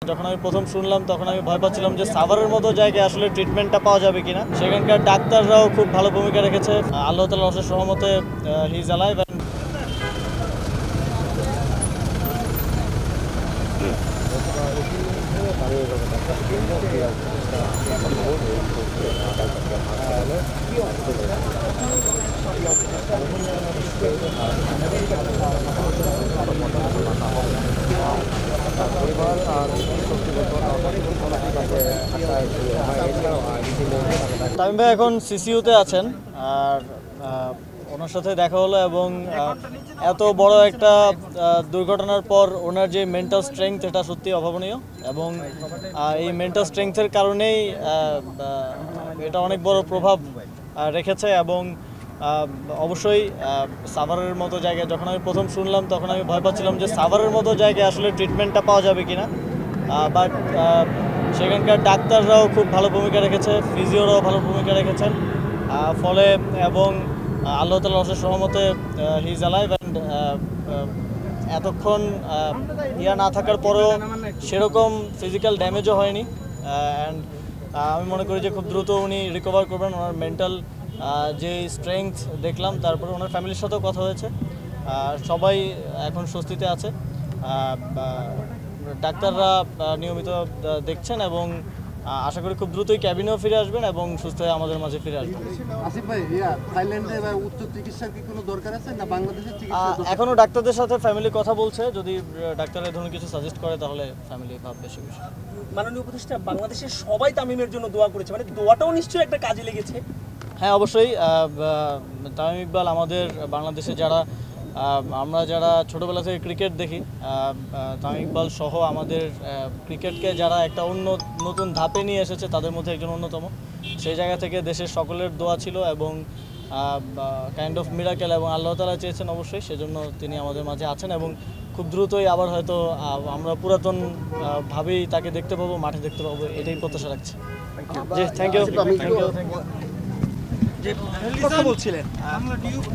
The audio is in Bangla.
যখন আমি প্রথম শুনলাম তখন আমি ভয় পাচ্ছিলাম যে সাভারের মতো জায়গায় আসলে ট্রিটমেন্টটা পাওয়া যাবে কিনা। সেখানকার ডাক্তাররাও খুব ভালো ভূমিকা রেখেছে। আল্লাহ তাআলার অশেষ রহমতে হি ইজ অ্যালাইভ। তামিম ভাই এখন সিসিইউতে আছেন, আর ওনার সাথে দেখা হলো এবং এত বড় একটা দুর্ঘটনার পর ওনার যে মেন্টাল স্ট্রেংথ এটা সত্যি অভাবনীয় এবং এই মেন্টাল স্ট্রেংথের কারণেই এটা অনেক বড় প্রভাব রেখেছে এবং অবশ্যই সাভারের মতো জায়গায় যখন আমি প্রথম শুনলাম তখন আমি ভয় পাচ্ছিলাম যে সাভারের মতো জায়গায় আসলে ট্রিটমেন্টটা পাওয়া যাবে কিনা। বাট সেখানকার ডাক্তাররাও খুব ভালো ভূমিকা রেখেছে, ফিজিওরাও ভালো ভূমিকা রেখেছেন ফলে এবং আল্লাহ তাআলার অশেষ রহমতে হি ইজ অ্যালাইভ। অ্যান্ড এতক্ষণ না থাকার পরেও সেরকম ফিজিক্যাল ড্যামেজও হয়নি। অ্যান্ড আমি মনে করি যে খুব দ্রুত উনি রিকভার করবেন। ওনার মেন্টাল যে স্ট্রেংথ দেখলাম, তারপরে ওনার ফ্যামিলির সাথেও কথা হয়েছে, সবাই এখন স্বস্তিতে আছে। ডাক্তাররা নিয়মিত দেখছেন এবং আশা করি খুব দ্রুতই ক্যাবিনেও ফিরে আসবেন এবং সুস্থ হয়ে আমাদের মাঝে ফিরে আসবেন। আসিফ ভাই, থাইল্যান্ডে উচ্চ চিকিৎসার কি কোনো দরকার আছে না বাংলাদেশের চিকিৎসা? এখনো ডাক্তারদের সাথে ফ্যামিলি কথা বলছে, যদি ডাক্তার এই ধরনের কিছু সাজেস্ট করে তাহলে ফ্যামিলি ভাববে সে বিষয়ে। মাননীয় উপদেষ্টা, বাংলাদেশের সবাই তামিমের জন্য দোয়া করেছে, মানে দোয়াটাও নিশ্চয়ই একটা কাজে লেগেছে। হ্যাঁ, অবশ্যই। তামিম ইকবাল আমাদের বাংলাদেশে আমরা যারা ছোটোবেলা থেকে ক্রিকেট দেখি, তামিম ইকবাল সহ আমাদের ক্রিকেটকে যারা একটা নতুন ধাপে নিয়ে এসেছে তাদের মধ্যে একজন অন্যতম। সেই জায়গা থেকে দেশের সকলের দোয়া ছিল এবং কাইন্ড অফ মিরাকেল, এবং আল্লাহ তাআলা চেয়েছেন অবশ্যই, সেজন্য তিনি আমাদের মাঝে আছেন এবং খুব দ্রুতই আবার হয়তো আমরা পুরাতন ভাবেই তাকে দেখতে পাবো, মাঠে দেখতে পাবো, এটাই প্রত্যাশা রাখছি। জি, থ্যাংক ইউ। যে কথা বলছিলেন